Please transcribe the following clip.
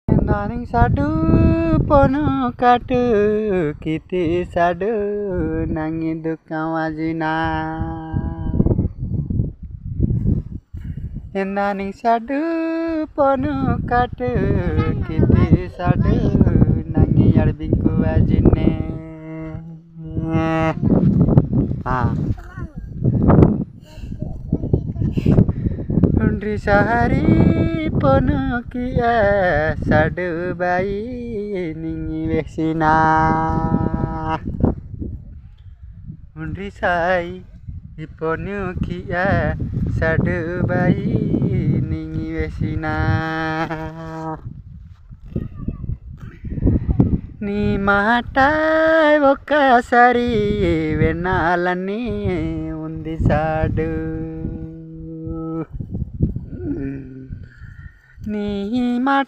Naning sadu pono katu kiti sadu nangi duka wajina. Naning sadu pono katu kiti sadu nangi yarbinku wajine. Undri sehari pono kia sadu bayi ningi vesina. Undri sai pono kia sadu bayi ningi vesina. Ni matai vokasari venalani undi sadu. Ni